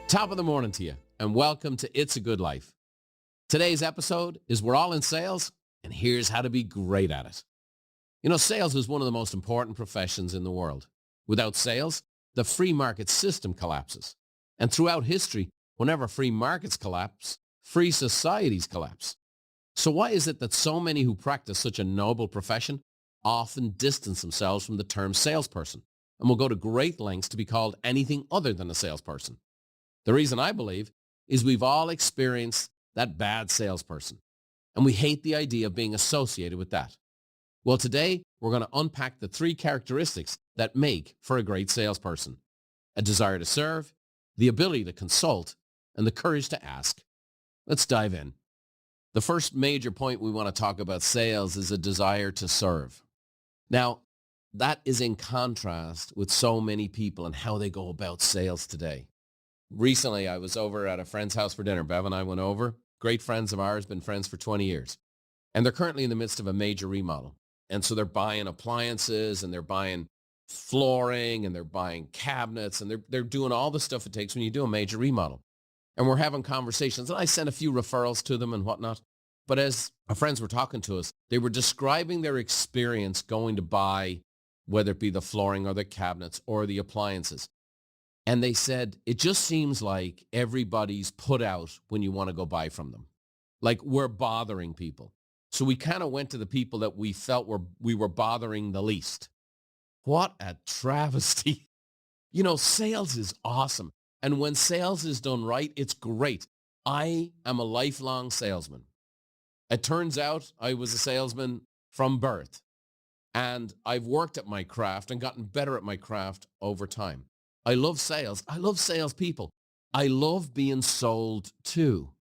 Top of the morning to you, and welcome to It's a Good Life. Today's episode is We're All in Sales, and here's how to be great at it. You know, sales is one of the most important professions in the world. Without sales, the free market system collapses. And throughout history, whenever free markets collapse, free societies collapse. So why is it that so many who practice such a noble profession often distance themselves from the term salesperson and will go to great lengths to be called anything other than a salesperson? The reason I believe is we've all experienced that bad salesperson, and we hate the idea of being associated with that. Well, today we're going to unpack the 3 characteristics that make for a great salesperson: a desire to serve, the ability to consult, and the courage to ask. Let's dive in. The first major point we want to talk about sales is a desire to serve. Now, that is in contrast with so many people and how they go about sales today. Recently, I was over at a friend's house for dinner. Bev and I went over. Great friends of ours, been friends for 20 years. And they're currently in the midst of a major remodel. And so they're buying appliances and they're buying flooring and they're buying cabinets and they're doing all the stuff it takes when you do a major remodel. And we're having conversations. And I sent a few referrals to them and whatnot. But as our friends were talking to us, they were describing their experience going to buy, whether it be the flooring or the cabinets or the appliances. And they said, it just seems like everybody's put out when you want to go buy from them. Like we're bothering people. So we kind of went to the people that we felt we were bothering the least. What a travesty. You know, sales is awesome. And when sales is done right, it's great. I am a lifelong salesman. It turns out I was a salesman from birth. And I've worked at my craft and gotten better at my craft over time. I love sales. I love salespeople. I love being sold to.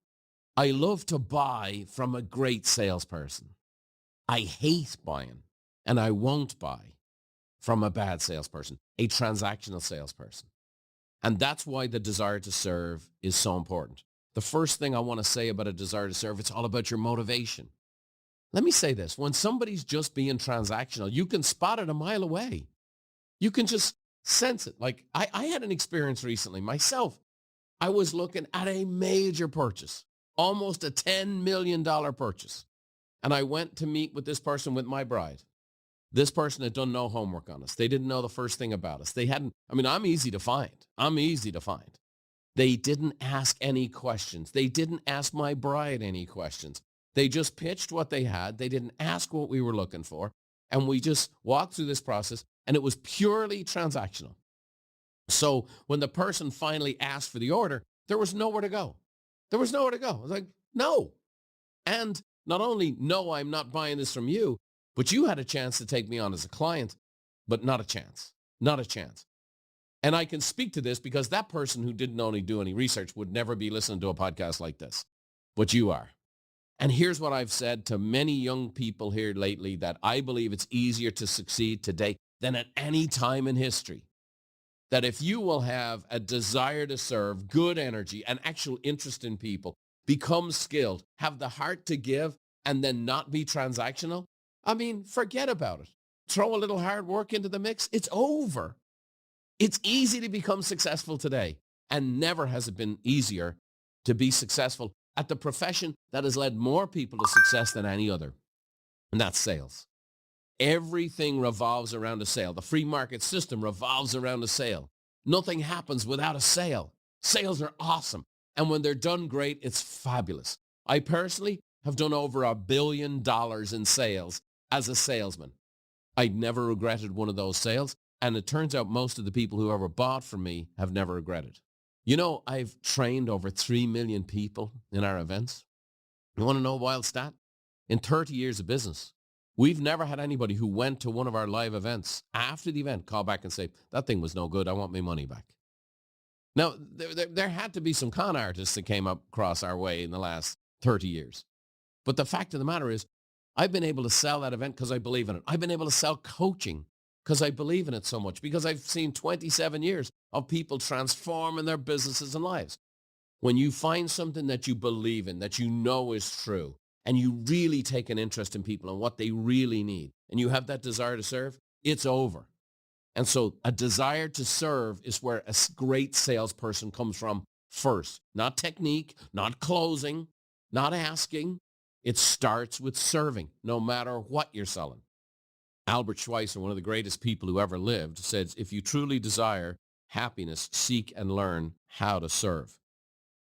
I love to buy from a great salesperson. I hate buying, and I won't buy from a bad salesperson, a transactional salesperson. And that's why the desire to serve is so important. The first thing I want to say about a desire to serve, it's all about your motivation. Let me say this. When somebody's just being transactional, you can spot it a mile away. You can just sense it. Like I had an experience recently myself. I was looking at a major purchase, almost a $10 million purchase. And I went to meet with this person with my bride. This person had done no homework on us. They didn't know the first thing about us. I'm easy to find. They didn't ask any questions. They didn't ask my bride any questions. They just pitched what they had. They didn't ask what we were looking for. And we just walked through this process, and it was purely transactional. So when the person finally asked for the order, there was nowhere to go. I was like, no. And not only, no, I'm not buying this from you, but you had a chance to take me on as a client, but not a chance. And I can speak to this because that person who didn't only do any research would never be listening to a podcast like this, but you are. And here's what I've said to many young people here lately, that I believe it's easier to succeed today than at any time in history. That if you will have a desire to serve, good energy, and actual interest in people, become skilled, have the heart to give, and then not be transactional, forget about it. Throw a little hard work into the mix. It's over. It's easy to become successful today, and never has it been easier to be successful at the profession that has led more people to success than any other, and that's sales. Everything revolves around a sale. The free market system revolves around a sale. Nothing happens without a sale. Sales are awesome, and when they're done great, it's fabulous. I personally have done over $1 billion in sales as a salesman. I never regretted one of those sales, and it turns out most of the people who ever bought from me have never regretted. You know, I've trained over 3 million people in our events. You want to know a wild stat? In 30 years of business, we've never had anybody who went to one of our live events after the event call back and say, that thing was no good, I want my money back. Now, there had to be some con artists that came up across our way in the last 30 years. But the fact of the matter is, I've been able to sell that event because I believe in it. I've been able to sell coaching because I believe in it so much, because I've seen 27 years of people transforming their businesses and lives. When you find something that you believe in, that you know is true, and you really take an interest in people and what they really need, and you have that desire to serve, it's over. And so a desire to serve is where a great salesperson comes from first. Not technique, not closing, not asking. It starts with serving, no matter what you're selling. Albert Schweitzer, one of the greatest people who ever lived, says, if you truly desire happiness, seek and learn how to serve.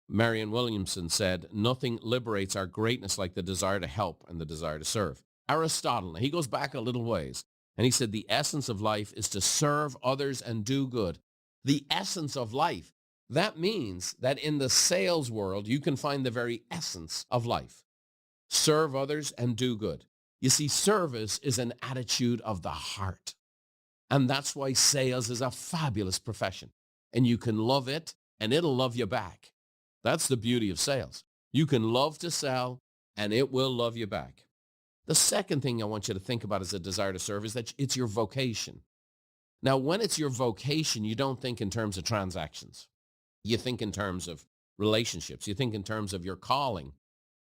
Marianne Williamson said, nothing liberates our greatness like the desire to help and the desire to serve. Aristotle, he goes back a little ways, and he said, the essence of life is to serve others and do good. The essence of life. That means that in the sales world, you can find the very essence of life. Serve others and do good. You see, service is an attitude of the heart. And that's why sales is a fabulous profession. And you can love it, and it'll love you back. That's the beauty of sales. You can love to sell, and it will love you back. The second thing I want you to think about as a desire to serve is that it's your vocation. Now, when it's your vocation, you don't think in terms of transactions. You think in terms of relationships. You think in terms of your calling.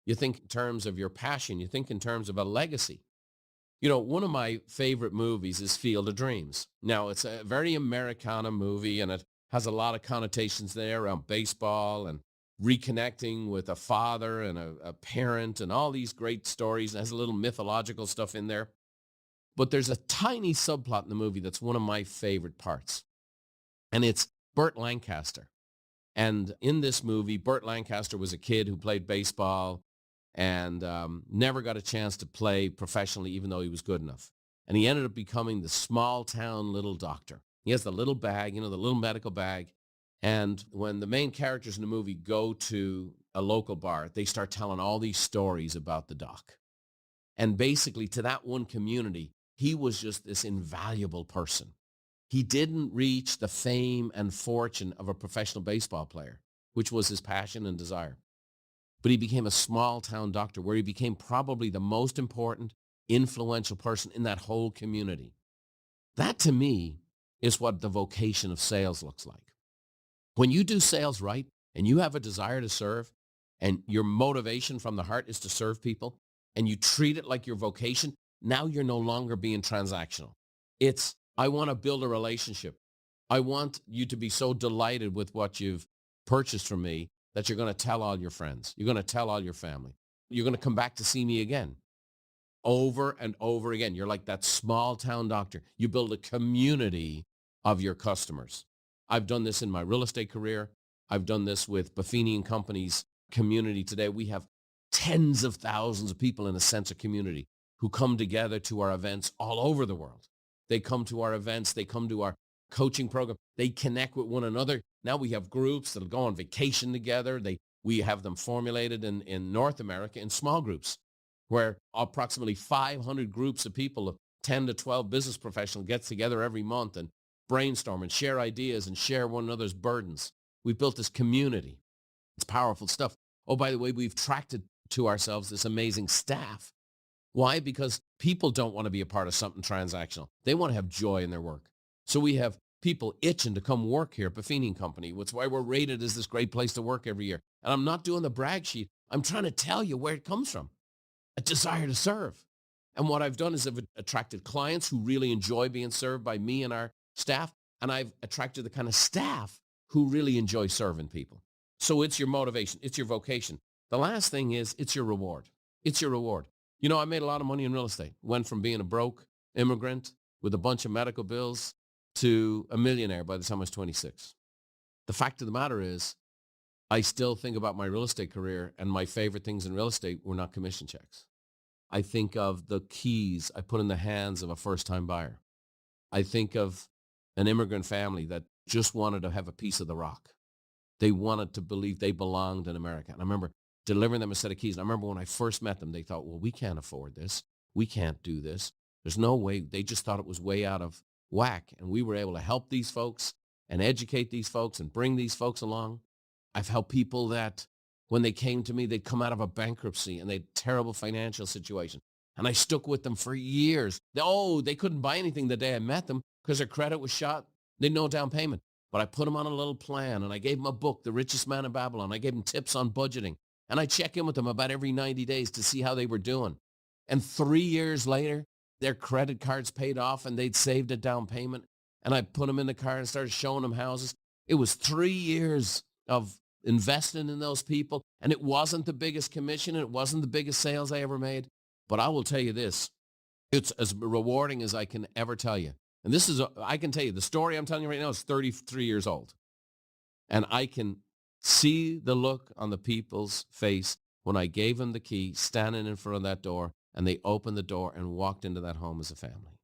You think in terms of your passion. You think in terms of a legacy. You know, one of my favorite movies is Field of Dreams. Now, it's a very Americana movie, and it has a lot of connotations there around baseball and reconnecting with a father and a parent and all these great stories. It has a little mythological stuff in there. But there's a tiny subplot in the movie that's one of my favorite parts. And it's Burt Lancaster. And in this movie, Burt Lancaster was a kid who played baseball and never got a chance to play professionally, even though he was good enough. And he ended up becoming the small town little doctor. He has the little bag, you know, the little medical bag. And when the main characters in the movie go to a local bar, they start telling all these stories about the doc. And basically, to that one community, he was just this invaluable person. He didn't reach the fame and fortune of a professional baseball player, which was his passion and desire. But he became a small town doctor where he became probably the most important, influential person in that whole community. That, to me, is what the vocation of sales looks like. When you do sales right and you have a desire to serve and your motivation from the heart is to serve people and you treat it like your vocation, now you're no longer being transactional. It's, I want to build a relationship. I want you to be so delighted with what you've purchased from me that you're going to tell all your friends. You're going to tell all your family. You're going to come back to see me again. Over and over again. You're like that small town doctor. You build a community of your customers. I've done this in my real estate career. I've done this with Buffini & Company's community today. We have tens of thousands of people in a sense of community who come together to our events all over the world. They come to our events. They come to our coaching program. They connect with one another. Now we have groups that'll go on vacation together. We have them formulated in North America in small groups where approximately 500 groups of people of 10 to 12 business professionals get together every month and brainstorm and share ideas and share one another's burdens. We've built this community. It's powerful stuff. Oh, by the way, we've attracted to ourselves this amazing staff. Why? Because people don't want to be a part of something transactional. They want to have joy in their work. So we have people itching to come work here at Buffini & Company. That's why we're rated as this great place to work every year. And I'm not doing the brag sheet. I'm trying to tell you where it comes from. A desire to serve. And what I've done is I've attracted clients who really enjoy being served by me and our staff. And I've attracted the kind of staff who really enjoy serving people. So it's your motivation. It's your vocation. The last thing is it's your reward. It's your reward. You know, I made a lot of money in real estate. Went from being a broke immigrant with a bunch of medical bills to a millionaire by the time I was 26. The fact of the matter is I still think about my real estate career, and my favorite things in real estate were not commission checks. I think of the keys I put in the hands of a first-time buyer. I think of an immigrant family that just wanted to have a piece of the rock. They wanted to believe they belonged in America. And I remember delivering them a set of keys. And I remember when I first met them, they thought, well, we can't afford this. We can't do this. There's no way. They just thought it was way out of whack. And we were able to help these folks and educate these folks and bring these folks along. I've helped people that when they came to me, they'd come out of a bankruptcy and they had a terrible financial situation. And I stuck with them for years. They couldn't buy anything the day I met them because their credit was shot. They had no down payment. But I put them on a little plan, and I gave them a book, The Richest Man in Babylon. I gave them tips on budgeting. And I check in with them about every 90 days to see how they were doing. And 3 years later, their credit cards paid off, and they'd saved a down payment. And I put them in the car and started showing them houses. It was 3 years of investing in those people. And it wasn't the biggest commission. And it wasn't the biggest sales I ever made. But I will tell you this. It's as rewarding as I can ever tell you. And this is, I can tell you, the story I'm telling you right now is 33 years old. And I can see the look on the people's face when I gave them the key, standing in front of that door, and they opened the door and walked into that home as a family.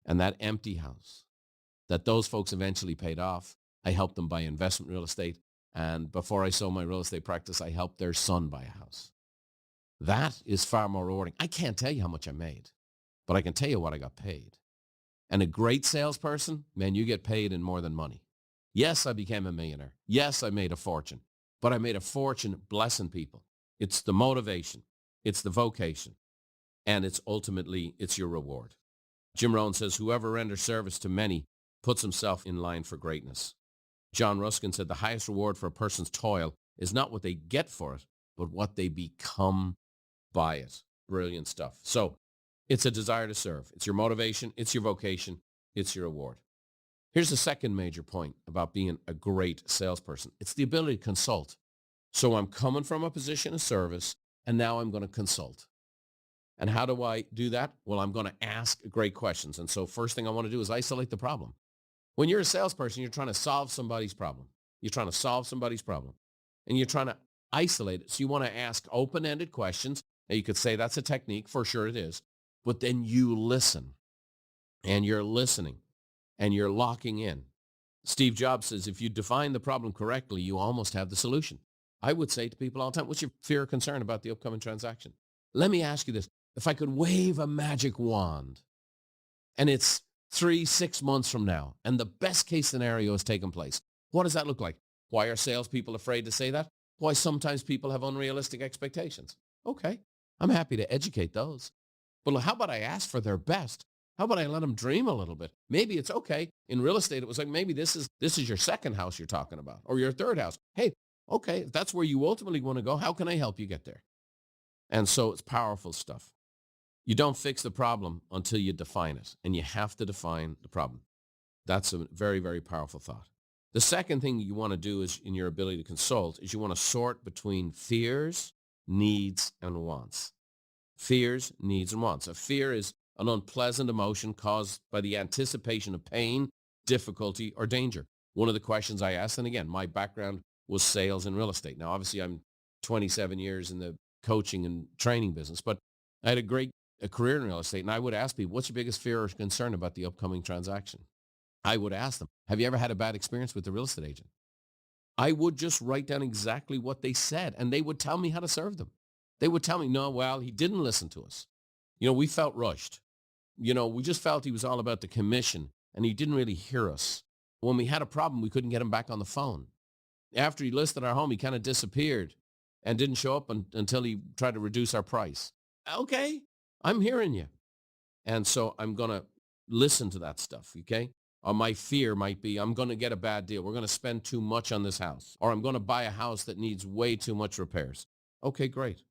And that empty house that those folks eventually paid off, I helped them buy investment real estate. And before I sold my real estate practice, I helped their son buy a house. That is far more rewarding. I can't tell you how much I made, but I can tell you what I got paid. And a great salesperson, man, you get paid in more than money. Yes, I became a millionaire. Yes, I made a fortune, but I made a fortune blessing people. It's the motivation. It's the vocation. And it's ultimately, it's your reward. Jim Rohn says, whoever renders service to many puts himself in line for greatness. John Ruskin said, the highest reward for a person's toil is not what they get for it, but what they become by it. Brilliant stuff. So it's a desire to serve. It's your motivation. It's your vocation. It's your reward. Here's the second major point about being a great salesperson. It's the ability to consult. So I'm coming from a position of service, and now I'm going to consult. And how do I do that? Well, I'm going to ask great questions. And so first thing I want to do is isolate the problem. When you're a salesperson, you're trying to solve somebody's problem. You're trying to solve somebody's problem. And you're trying to isolate it. So you want to ask open-ended questions. Now, you could say that's a technique. For sure it is. But then you listen. And you're listening. And you're locking in. Steve Jobs says, if you define the problem correctly, you almost have the solution. I would say to people all the time, what's your fear or concern about the upcoming transaction? Let me ask you this. If I could wave a magic wand and it's 3-6 months from now and the best case scenario has taken place, what does that look like? Why are salespeople afraid to say that? Why sometimes people have unrealistic expectations. Okay, I'm happy to educate those. But how about I ask for their best? How about I let them dream a little bit? Maybe it's okay. In real estate, it was like, maybe this is your second house you're talking about or your third house. Hey, okay, if that's where you ultimately want to go, how can I help you get there? And so it's powerful stuff. You don't fix the problem until you define it, and you have to define the problem. That's a very, very powerful thought. The second thing you want to do is in your ability to consult is you want to sort between fears, needs, and wants. Fears, needs, and wants. A fear is an unpleasant emotion caused by the anticipation of pain, difficulty, or danger. One of the questions I asked, and again, my background was sales and real estate. Now, obviously, I'm 27 years in the coaching and training business, but I had a career in real estate, and I would ask people, what's your biggest fear or concern about the upcoming transaction? I would ask them, have you ever had a bad experience with the real estate agent? I would just write down exactly what they said, and they would tell me how to serve them. They would tell me, no, well, he didn't listen to us. We felt rushed. We just felt he was all about the commission, and he didn't really hear us. When we had a problem, we couldn't get him back on the phone. After he listed our home, he kind of disappeared and didn't show up until he tried to reduce our price. Okay, I'm hearing you. And so I'm going to listen to that stuff, okay? Or my fear might be, I'm going to get a bad deal. We're going to spend too much on this house. Or I'm going to buy a house that needs way too much repairs. Okay, great.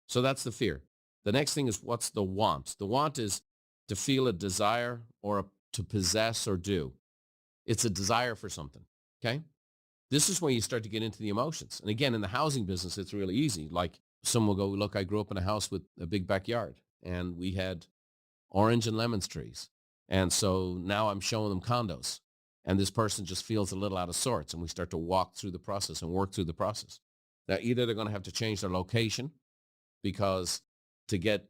So that's the fear. The next thing is, what's the want? The want is to feel a desire or to possess or do. It's a desire for something, okay? This is when you start to get into the emotions. And again, in the housing business, it's really easy. Like someone will go, look, I grew up in a house with a big backyard, and we had orange and lemon trees. And so now I'm showing them condos. And this person just feels a little out of sorts. And we start to walk through the process and work through the process. Now, either they're going to have to change their location because to get,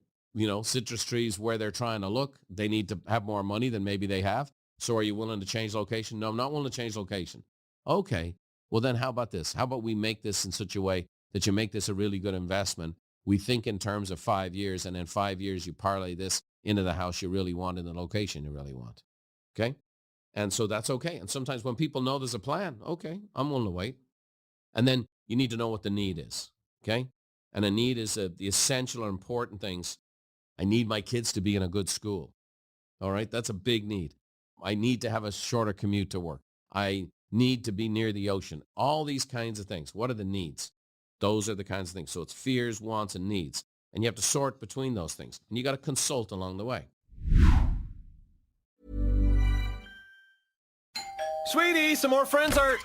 citrus trees where they're trying to look, they need to have more money than maybe they have. So are you willing to change location? No, I'm not willing to change location. Okay. Well, then how about this? How about we make this in such a way that you make this a really good investment? We think in terms of 5 years, and in 5 years, you parlay this into the house you really want in the location you really want. Okay? And so that's okay. And sometimes when people know there's a plan, okay, I'm willing to wait. And then you need to know what the need is. Okay? And a need is the essential or important things. I need my kids to be in a good school. All right? That's a big need. I need to have a shorter commute to work. I need to be near the ocean. All these kinds of things. What are the needs? Those are the kinds of things. So it's fears, wants, and needs. And you have to sort between those things. And you got to consult along the way. Sweetie, some more friends are...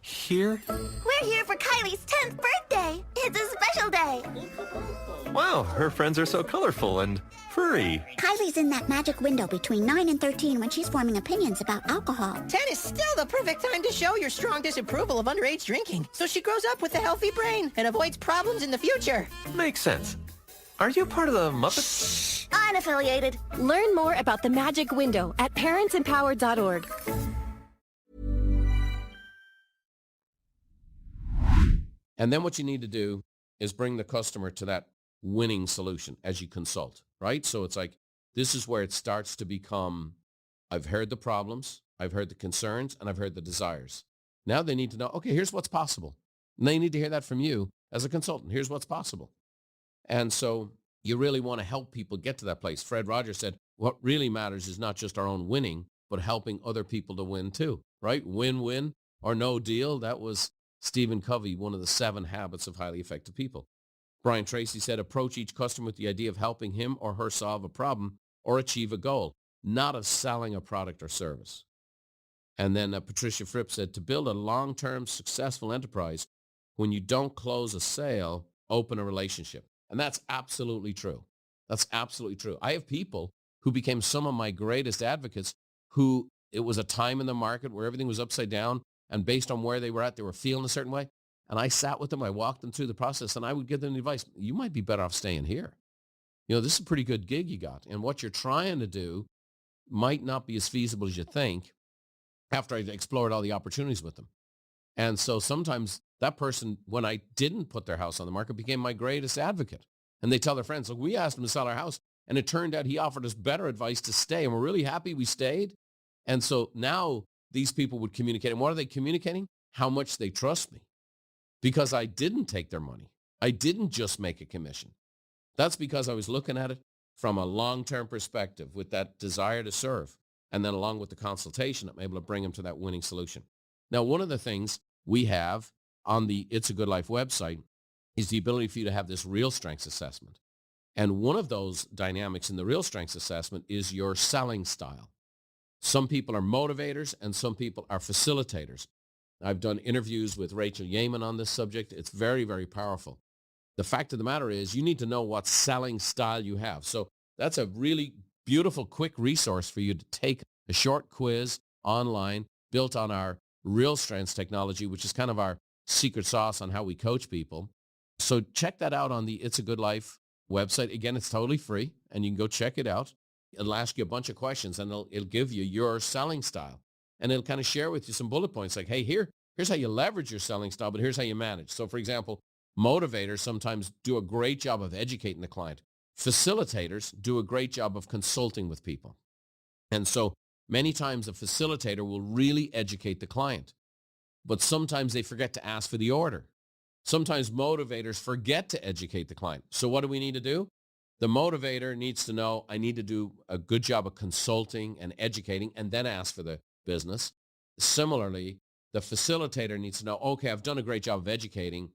Here? We're here for Kylie's 10th birthday. It's a special day. Wow, her friends are so colorful and furry. Kylie's in that magic window between 9 and 13 when she's forming opinions about alcohol. 10 is still the perfect time to show your strong disapproval of underage drinking, so she grows up with a healthy brain and avoids problems in the future. Makes sense. Are you part of the Muppets? Unaffiliated. Learn more about the magic window at parentsempowered.org. And then what you need to do is bring the customer to that winning solution as you consult, right? So it's like, this is where it starts to become, I've heard the problems, I've heard the concerns, and I've heard the desires. Now they need to know, okay, here's what's possible. And they need to hear that from you as a consultant. Here's what's possible. And so you really want to help people get to that place. Fred Rogers said, what really matters is not just our own winning, but helping other people to win too, right? Win-win or no deal. That was Stephen Covey, one of the 7 habits of highly effective people. Brian Tracy said, approach each customer with the idea of helping him or her solve a problem or achieve a goal, not of selling a product or service. And then Patricia Fripp said, to build a long-term successful enterprise, when you don't close a sale, open a relationship. And that's absolutely true. That's absolutely true. I have people who became some of my greatest advocates who it was a time in the market where everything was upside down, and based on where they were at, they were feeling a certain way. And I sat with them, I walked them through the process, and I would give them advice. You might be better off staying here. You know, this is a pretty good gig you got. And what you're trying to do might not be as feasible as you think after I explored all the opportunities with them. And so sometimes that person, when I didn't put their house on the market, became my greatest advocate. And they tell their friends, look, we asked him to sell our house, and it turned out he offered us better advice to stay, and we're really happy we stayed. And so now these people would communicate. And what are they communicating? How much they trust me. Because I didn't take their money. I didn't just make a commission. That's because I was looking at it from a long-term perspective with that desire to serve. And then along with the consultation, I'm able to bring them to that winning solution. Now, one of the things we have on the It's a Good Life website is the ability for you to have this real strengths assessment. And one of those dynamics in the real strengths assessment is your selling style. Some people are motivators and some people are facilitators. I've done interviews with Rachel Yeaman on this subject. It's very, very powerful. The fact of the matter is you need to know what selling style you have. So that's a really beautiful, quick resource for you to take a short quiz online built on our real strengths technology, which is kind of our secret sauce on how we coach people. So check that out on the It's a Good Life website. Again, it's totally free, and you can go check it out. It'll ask you a bunch of questions, and it'll give you your selling style. And it'll kind of share with you some bullet points like, hey, here's how you leverage your selling style, but here's how you manage. So, for example, motivators sometimes do a great job of educating the client. Facilitators do a great job of consulting with people. And so many times a facilitator will really educate the client, but sometimes they forget to ask for the order. Sometimes motivators forget to educate the client. So what do we need to do? The motivator needs to know, I need to do a good job of consulting and educating and then ask for the business. Similarly, the facilitator needs to know, okay, I've done a great job of educating.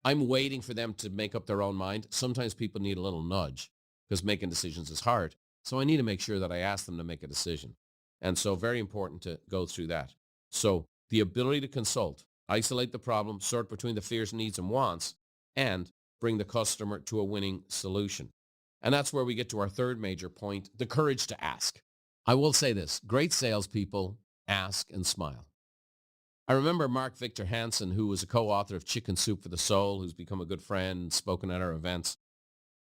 I'm waiting for them to make up their own mind. Sometimes people need a little nudge because making decisions is hard. So I need to make sure that I ask them to make a decision. And so very important to go through that. So the ability to consult, isolate the problem, sort between the fears, needs, and wants, and bring the customer to a winning solution. And that's where we get to our third major point, the courage to ask. I will say this, great salespeople ask and smile. I remember Mark Victor Hansen, who was a co-author of Chicken Soup for the Soul, who's become a good friend and spoken at our events.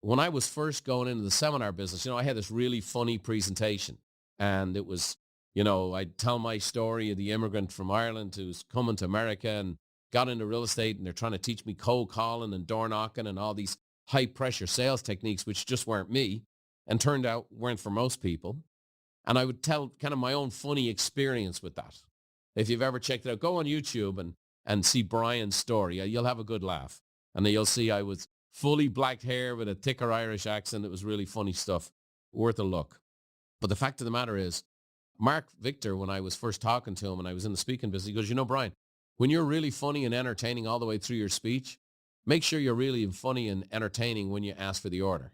When I was first going into the seminar business, I had this really funny presentation. And it was, I'd tell my story of the immigrant from Ireland who's coming to America and got into real estate, and they're trying to teach me cold calling and door knocking and all these high-pressure sales techniques, which just weren't me and turned out weren't for most people. And I would tell kind of my own funny experience with that. If you've ever checked it out, go on YouTube and see Brian's story. You'll have a good laugh. And then you'll see I was fully black hair with a thicker Irish accent. It was really funny stuff, worth a look. But the fact of the matter is, Mark Victor, when I was first talking to him and I was in the speaking business, he goes, Brian, when you're really funny and entertaining all the way through your speech, make sure you're really funny and entertaining when you ask for the order.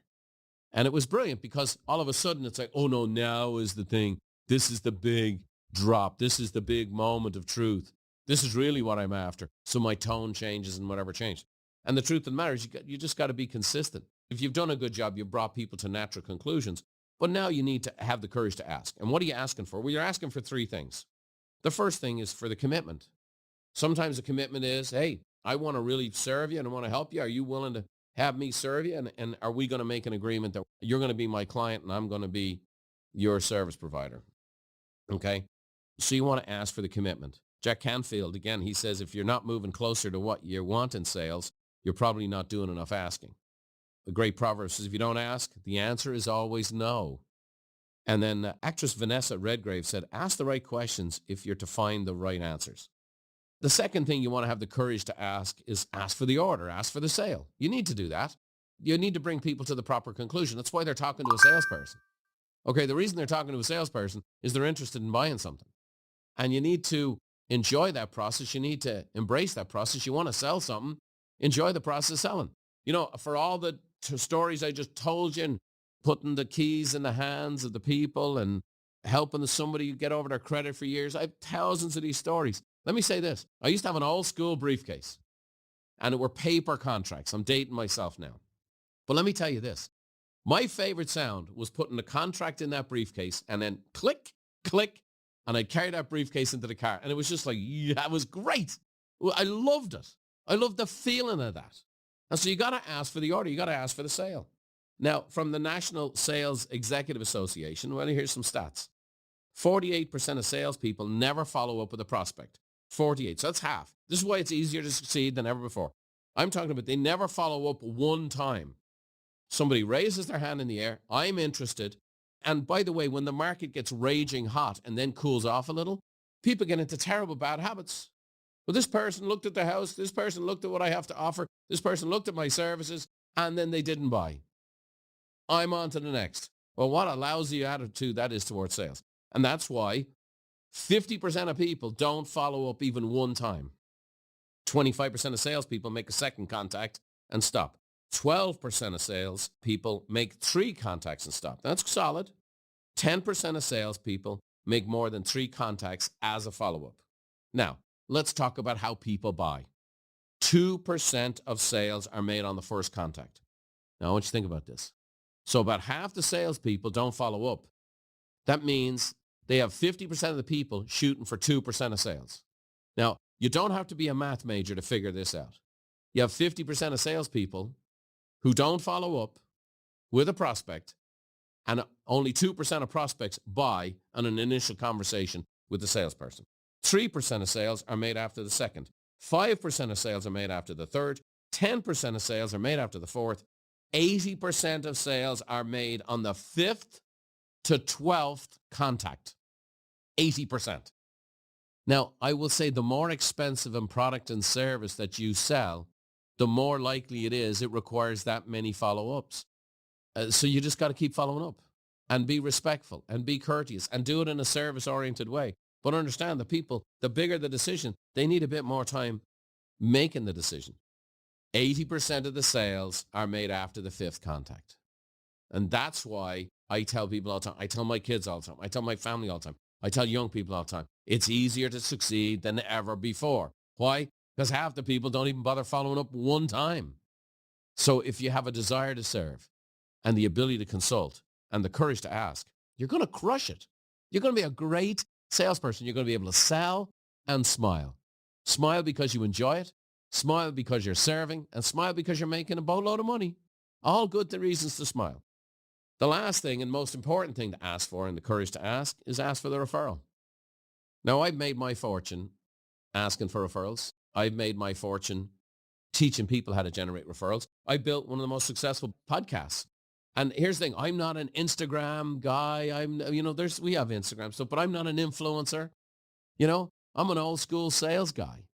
And it was brilliant because all of a sudden it's like, oh no, now is the thing. This is the big drop. This is the big moment of truth. This is really what I'm after. So my tone changes and whatever changed. And the truth of the matter is you just got to be consistent. If you've done a good job, you've brought people to natural conclusions. But now you need to have the courage to ask. And what are you asking for? Well, you're asking for three things. The first thing is for the commitment. Sometimes the commitment is, hey, I want to really serve you and I want to help you. Are you willing to have me serve you? And are we going to make an agreement that you're going to be my client and I'm going to be your service provider? Okay? So you want to ask for the commitment. Jack Canfield, again, he says, if you're not moving closer to what you want in sales, you're probably not doing enough asking. A great proverb says, if you don't ask, the answer is always no. And then actress Vanessa Redgrave said, ask the right questions if you're to find the right answers. The second thing you want to have the courage to ask is ask for the order, ask for the sale. You need to do that. You need to bring people to the proper conclusion. That's why they're talking to a salesperson. Okay, the reason they're talking to a salesperson is they're interested in buying something. And you need to enjoy that process. You need to embrace that process. You want to sell something, enjoy the process of selling. You know, for all the stories I just told you and putting the keys in the hands of the people and helping somebody get over their credit for years, I have thousands of these stories. Let me say this. I used to have an old school briefcase and it were paper contracts. I'm dating myself now. But let me tell you this. My favorite sound was putting the contract in that briefcase and then click, click, and I'd carry that briefcase into the car. And it was just like, yeah, it was great. I loved it. I loved the feeling of that. And so you got to ask for the order. You got to ask for the sale. Now, from the National Sales Executive Association, well, here's some stats. 48% of salespeople never follow up with a prospect. 48. So that's half. This is why it's easier to succeed than ever before. I'm talking about they never follow up one time. Somebody raises their hand in the air. I'm interested. And by the way, when the market gets raging hot and then cools off a little, people get into terrible bad habits. Well, this person looked at the house. This person looked at what I have to offer. This person looked at my services and then they didn't buy. I'm on to the next. Well, what a lousy attitude that is towards sales. And that's why 50% of people don't follow up even one time. 25% of salespeople make a second contact and stop. 12% of salespeople make 3 contacts and stop. That's solid. 10% of salespeople make more than 3 contacts as a follow-up. Now, let's talk about how people buy. 2% of sales are made on the first contact. Now, I want you to think about this. So about half the salespeople don't follow up. That means they have 50% of the people shooting for 2% of sales. Now, you don't have to be a math major to figure this out. You have 50% of salespeople who don't follow up with a prospect, and only 2% of prospects buy on an initial conversation with the salesperson. 3% of sales are made after the second. 5% of sales are made after the third. 10% of sales are made after the fourth. 80% of sales are made on the 5th to 12th contact. 80%. Now, I will say the more expensive a product and service that you sell, the more likely it is it requires that many follow-ups. So you just got to keep following up and be respectful and be courteous and do it in a service-oriented way. But understand the people, the bigger the decision, they need a bit more time making the decision. 80% of the sales are made after the 5th contact. And that's why I tell people all the time, I tell my kids all the time, I tell my family all the time, I tell young people all the time, it's easier to succeed than ever before. Why? Because half the people don't even bother following up one time. So if you have a desire to serve and the ability to consult and the courage to ask, you're going to crush it. You're going to be a great salesperson. You're going to be able to sell and smile. Smile because you enjoy it. Smile because you're serving. And smile because you're making a boatload of money. All good reasons to smile. The last thing and most important thing to ask for and the courage to ask is ask for the referral. Now, I've made my fortune asking for referrals. I've made my fortune teaching people how to generate referrals. I built one of the most successful podcasts. And here's the thing. I'm not an Instagram guy. We have Instagram stuff, but I'm not an influencer. I'm an old school sales guy.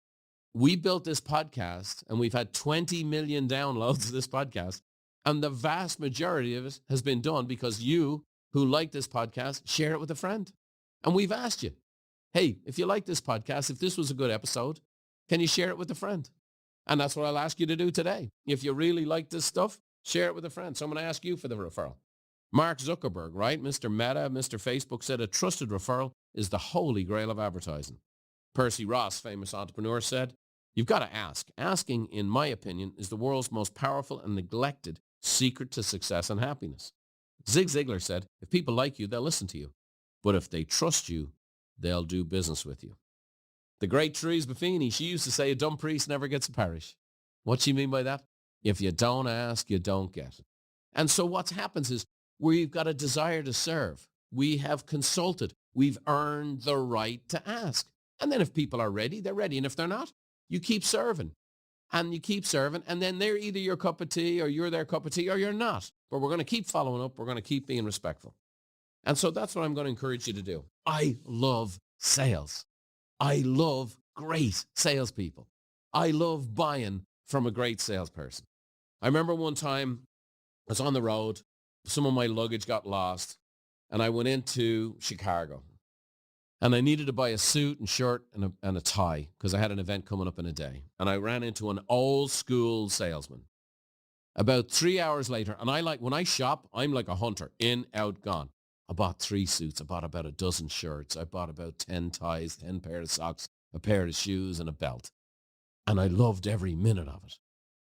We built this podcast and we've had 20 million downloads of this podcast. And the vast majority of it has been done because you who like this podcast, share it with a friend. And we've asked you, hey, if you like this podcast, if this was a good episode, can you share it with a friend? And that's what I'll ask you to do today. If you really like this stuff, share it with a friend. So I'm going to ask you for the referral. Mark Zuckerberg, right? Mr. Meta, Mr. Facebook said a trusted referral is the holy grail of advertising. Percy Ross, famous entrepreneur, said, "You've got to ask. Asking, in my opinion, is the world's most powerful and neglected secret to success and happiness." Zig Ziglar said, "If people like you, they'll listen to you. But if they trust you, they'll do business with you." The great Therese Buffini, she used to say, "A dumb priest never gets a parish." What she mean by that? If you don't ask, you don't get. And so what happens is we've got a desire to serve. We have consulted. We've earned the right to ask. And then if people are ready, they're ready. And if they're not, you keep serving. And you keep serving. And then they're either your cup of tea or you're their cup of tea or you're not. But we're going to keep following up. We're going to keep being respectful. And so that's what I'm going to encourage you to do. I love sales. I love great salespeople. I love buying from a great salesperson. I remember one time I was on the road. Some of my luggage got lost. And I went into Chicago. And I needed to buy a suit and shirt and a tie because I had an event coming up in a day. And I ran into an old school salesman. About 3 hours later, and when I shop, I'm like a hunter, in, out, gone. I bought 3 suits. I bought about a dozen shirts. I bought about 10 ties, 10 pairs of socks, a pair of shoes, and a belt. And I loved every minute of it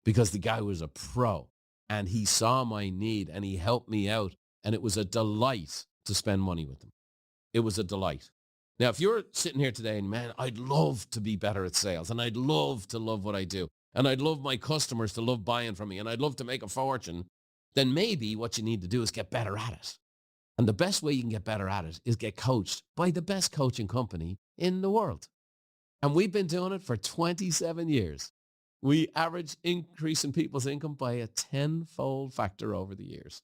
because the guy was a pro and he saw my need and he helped me out. And it was a delight to spend money with him. It was a delight. Now, if you're sitting here today and, man, I'd love to be better at sales and I'd love to love what I do and I'd love my customers to love buying from me and I'd love to make a fortune, then maybe what you need to do is get better at it. And the best way you can get better at it is get coached by the best coaching company in the world. And we've been doing it for 27 years. We average increase in people's income by a 10-fold factor over the years.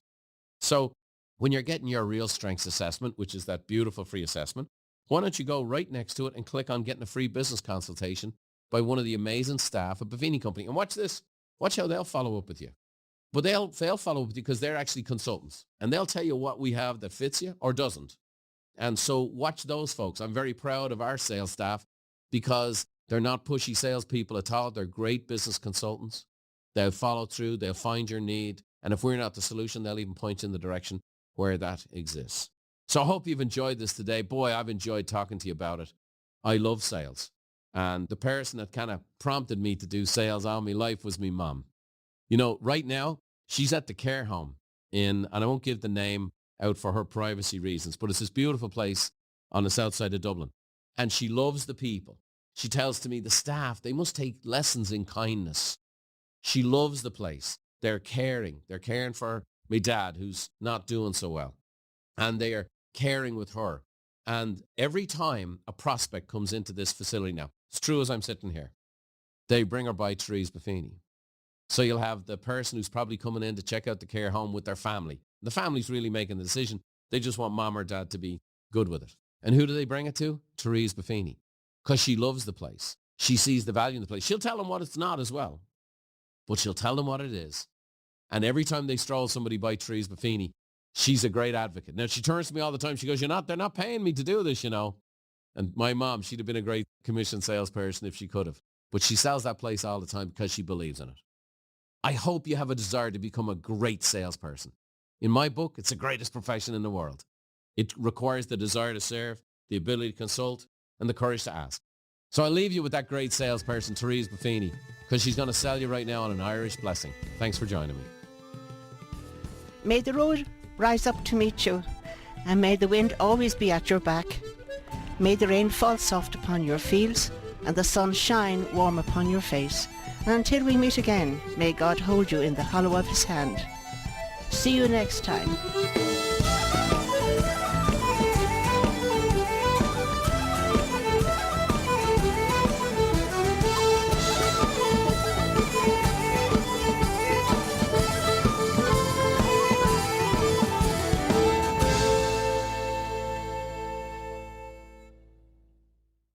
So when you're getting your real strengths assessment, which is that beautiful free assessment, why don't you go right next to it and click on getting a free business consultation by one of the amazing staff at Buffini Company. And watch this. Watch how they'll follow up with you. But they'll follow up with you because they're actually consultants. And they'll tell you what we have that fits you or doesn't. And so watch those folks. I'm very proud of our sales staff because they're not pushy salespeople at all. They're great business consultants. They'll follow through. They'll find your need. And if we're not the solution, they'll even point you in the direction where that exists. So I hope you've enjoyed this today. Boy, I've enjoyed talking to you about it. I love sales. And the person that kind of prompted me to do sales all my life was my mom. You know, right now, she's at the care home and I won't give the name out for her privacy reasons, but it's this beautiful place on the south side of Dublin. And she loves the people. She tells to me the staff, they must take lessons in kindness. She loves the place. They're caring. They're caring for my dad, who's not doing so well. And they are caring with her. And every time a prospect comes into this facility now, it's true as I'm sitting here, they bring her by Therese Buffini. So you'll have the person who's probably coming in to check out the care home with their family. The family's really making the decision. They just want mom or dad to be good with it. And who do they bring it to? Therese Buffini. Because she loves the place. She sees the value in the place. She'll tell them what it's not as well. But she'll tell them what it is. And every time they stroll somebody by Therese Buffini, she's a great advocate. Now, she turns to me all the time. She goes, they're not paying me to do this, you know. And my mom, she'd have been a great commission salesperson if she could have. But she sells that place all the time because she believes in it. I hope you have a desire to become a great salesperson. In my book, it's the greatest profession in the world. It requires the desire to serve, the ability to consult, and the courage to ask. So I'll leave you with that great salesperson, Therese Buffini, because she's going to sell you right now on an Irish blessing. Thanks for joining me. May the road rise up to meet you, and may the wind always be at your back. May the rain fall soft upon your fields, and the sun shine warm upon your face. And until we meet again, may God hold you in the hollow of his hand. See you next time.